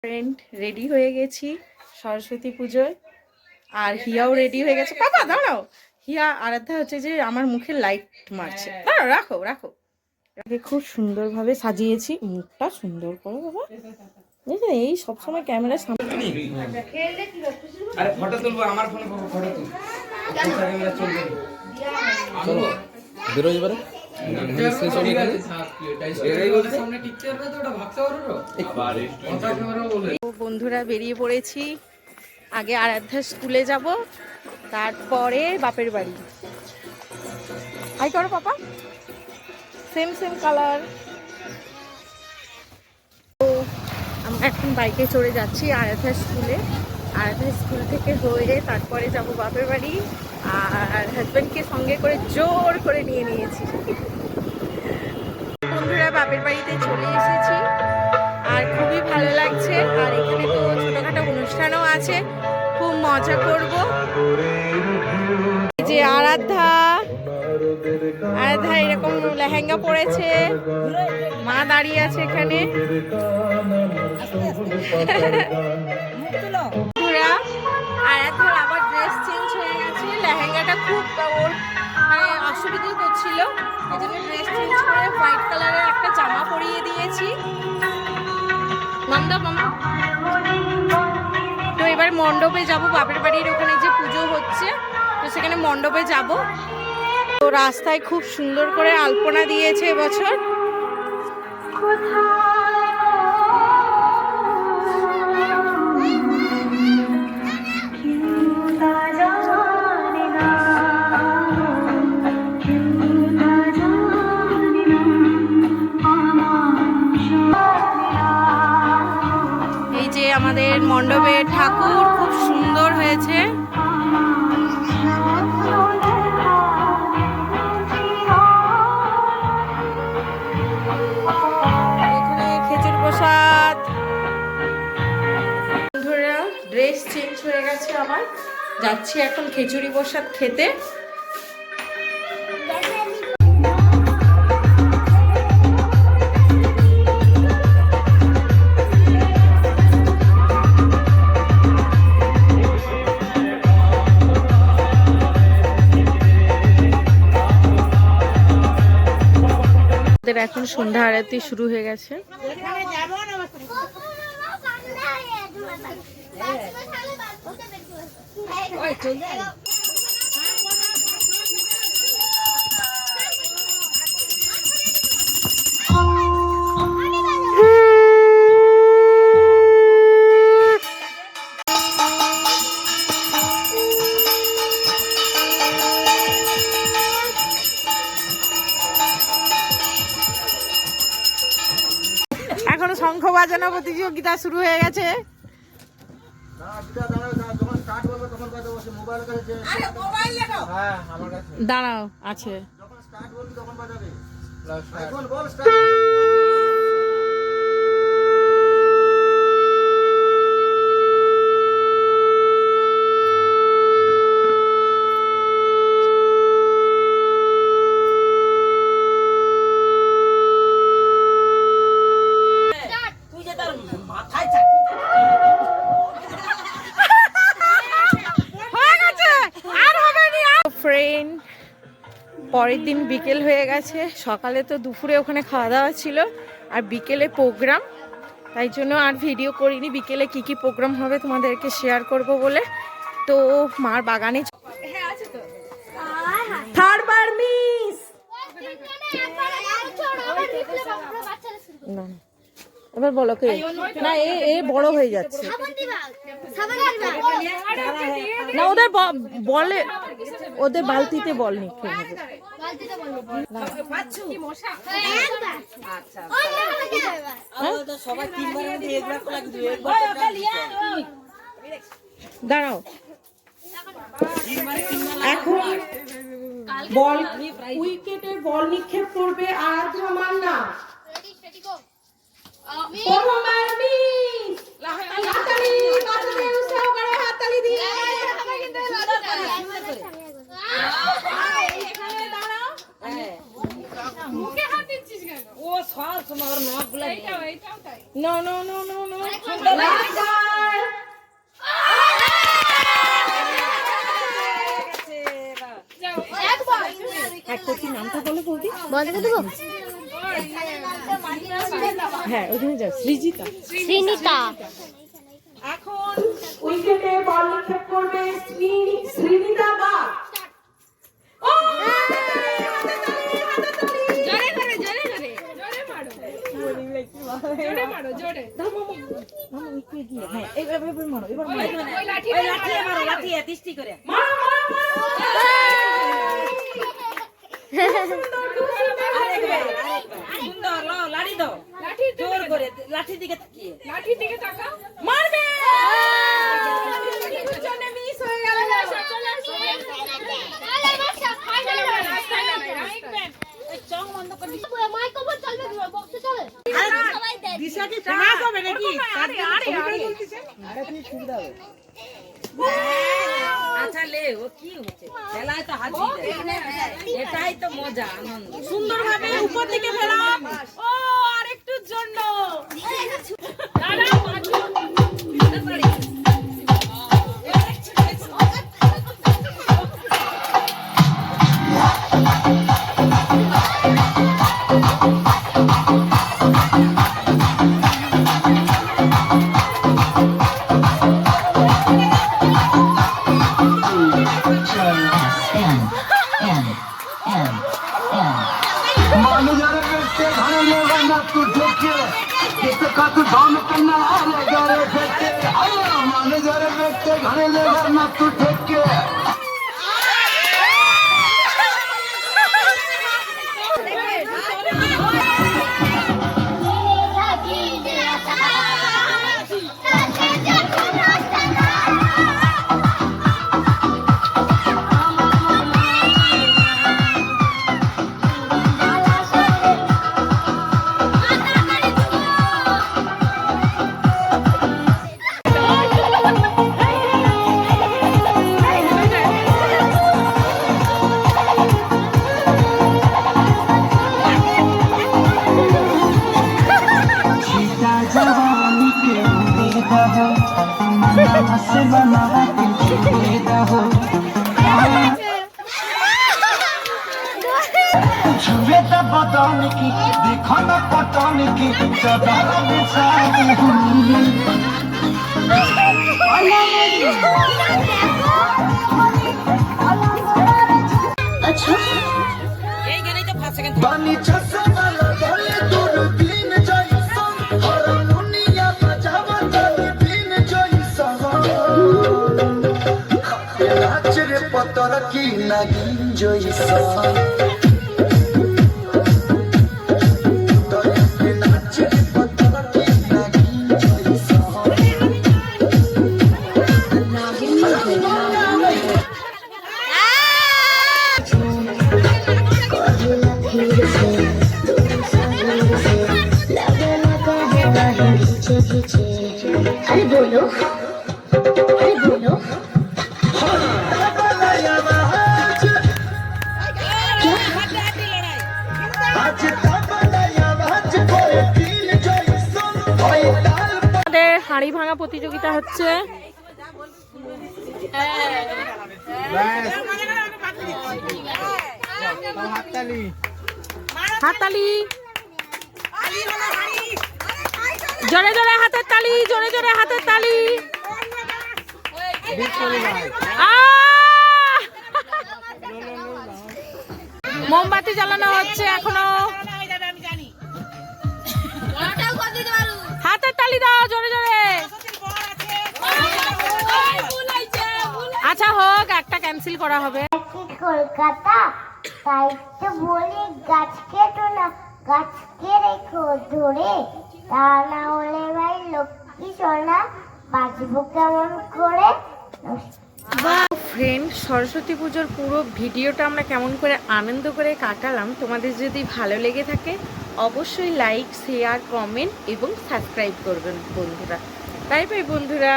Friend ready হয়ে গেছি সরস্বতী পুজোয়। আর হিয়াও রেডি হয়ে গেছে। বাবা দাঁড়াও, হিয়া আরাধ্যা হচ্ছে যে আমার মুখে লাইট মারছে। দাঁড়াও, রাখো রাখো। এটাকে খুব সুন্দরভাবে সাজিয়েছি, মুখটা সুন্দর করো বাবা। বুঝলে এই সবসময় ক্যামেরার সামনে আরে ফটো তুলবো, আমার ফোনে ফটো তুল। ক্যামেরা চলবে চলো বেরো এবারে। বন্ধুরা বেরিয়ে পড়েছি। আগে আরাধ্যা স্কুলে যাব, তারপরে বাপের বাড়ি। হাই করো পাপা, সেম সেম কালার। তো আমরা এখন বাইকে চড়ে যাচ্ছি আরাধ্যা স্কুলে। আরাধ্যা স্কুল থেকে হয়ে তারপরে যাব বাপের বাড়ি। আর হাজব্যান্ডকে সঙ্গে করে জোর করে নিয়ে নিয়েছি। বন্ধুরা বাপের বাড়িতে চলে এসেছি, আর খুবই ভালো লাগছে। আর এখানে তো ছোটখাটো অনুষ্ঠানও আছে, খুব মজা করব। যে আরাধ্যা আরাধ্যা এরকম লেহেঙ্গা পরেছে, মা দাঁড়িয়ে আছে এখানে। আরাধ্যার আবার ড্রেস চেঞ্জ হয়ে গেছে, লেহেঙ্গাটা খুব ওর মানে অসুবিধা করছিল, এই জন্য ড্রেস চেঞ্জ করে হোয়াইট কালারের একটা জামা পরিয়ে দিয়েছি। মামদা মামা, তো এবার মণ্ডপে যাব, বাপের বাড়ির ওখানে যে পুজো হচ্ছে, তো সেখানে মণ্ডপে যাব। তো রাস্তায় খুব সুন্দর করে আলপনা দিয়েছে এবছর। এই যে আমাদের মণ্ডপের ঠাকুর খুব সুন্দর হয়েছে। এখানে খেজুর প্রসাদ। বন্ধুরা ড্রেস চেঞ্জ হয়ে গেছে আমার, যাচ্ছি এখন খিচুড়ি প্রসাদ খেতে। এখন সন্ধ্যা আরতি শুরু হয়ে গেছে। এখনো শঙ্খ বাজানো প্রতিযোগিতা শুরু হয়ে গেছে। দাঁড়াও, আছে। ফ্রেন্ড পরের দিন বিকেল হয়ে গেছে, সকালে তো দুপুরে ওখানে খাওয়া দাওয়া ছিল, আর বিকেলে প্রোগ্রাম, তাই জন্য আর ভিডিও করিনি। বিকেলে কি কি প্রোগ্রাম হবে তোমাদেরকে শেয়ার করব বলে। তো মার বাগানে থার্ড বার মিস না, এবার বলো কে না, এ বড় হয়ে যাচ্ছে না, ওদের বলে, ওদের বালতিতে বল নিক্ষে হবে। দাঁড়াও, এখন বল উইকেটে বল নিক্ষেপ করবে আরাধ্যা মান্না। প্রথমবার মিস হাততালি, বাচ্চাদের উৎসাহ করো, হাততালি দিয়ে। এখানে দাঁড়াও, মুখে হাত দিচ্ছিস কেন? ও সব তোমার নখগুলো। এইটাও তাই। No no no no no, একটা কি নামটা বলে বৌদি? বন্ধ করে দেবো। হ্যাঁ ওখানে যাও, সৃজিতা। শ্রীনিতা। এখন উইকেটে বল নিক্ষেপ করবে শ্রীনিতা বা। লাঠি দিকে তাকিয়ে মারবে। দুজনে মিস হয়ে গেল। আচ্ছা লে ও কি হচ্ছে খেলায় তো হাত এটাই তো মজা আনন্দ সুন্দরভাবে উপর দিকে ফেলাম। ও আরেকটুর জন্য। पता की देखो ना पता की अच्छा এইখানেই তো ফাঁসে গেছে बानी चश्मा लगाए दूरबीन जैसा और दुनिया बजावा दूरबीन जैसा नाच रे पतर की नागिन जैसा अरे बोलो अरे बोलो আমাদের হাঁড়ি ভাঙা প্রতিযোগিতা হচ্ছে। হাততালি, জোরে জোরে হাতের তালি, জোরে জোরে হাতের তালি। মোমবাতি জ্বালানো হচ্ছে এখনো। হাতের তালি দাও জোরে জোরে। আচ্ছা হোক, একটা ক্যান্সেল করা হবে। কলকাতা তাই তো বলি গাছ কেটো না, গাছকে রেখো ধরে, তা না হলে ভাই লক্ষ্মী সোনা বাঁচবো কেমন করে। ফ্রেন্ড, সরস্বতী পুজোর পুরো ভিডিওটা আমরা কেমন করে আনন্দ করে কাটালাম, তোমাদের যদি ভালো লেগে থাকে অবশ্যই লাইক, শেয়ার, কমেন্ট এবং সাবস্ক্রাইব করবেন বন্ধুরা। বাই বাই বন্ধুরা।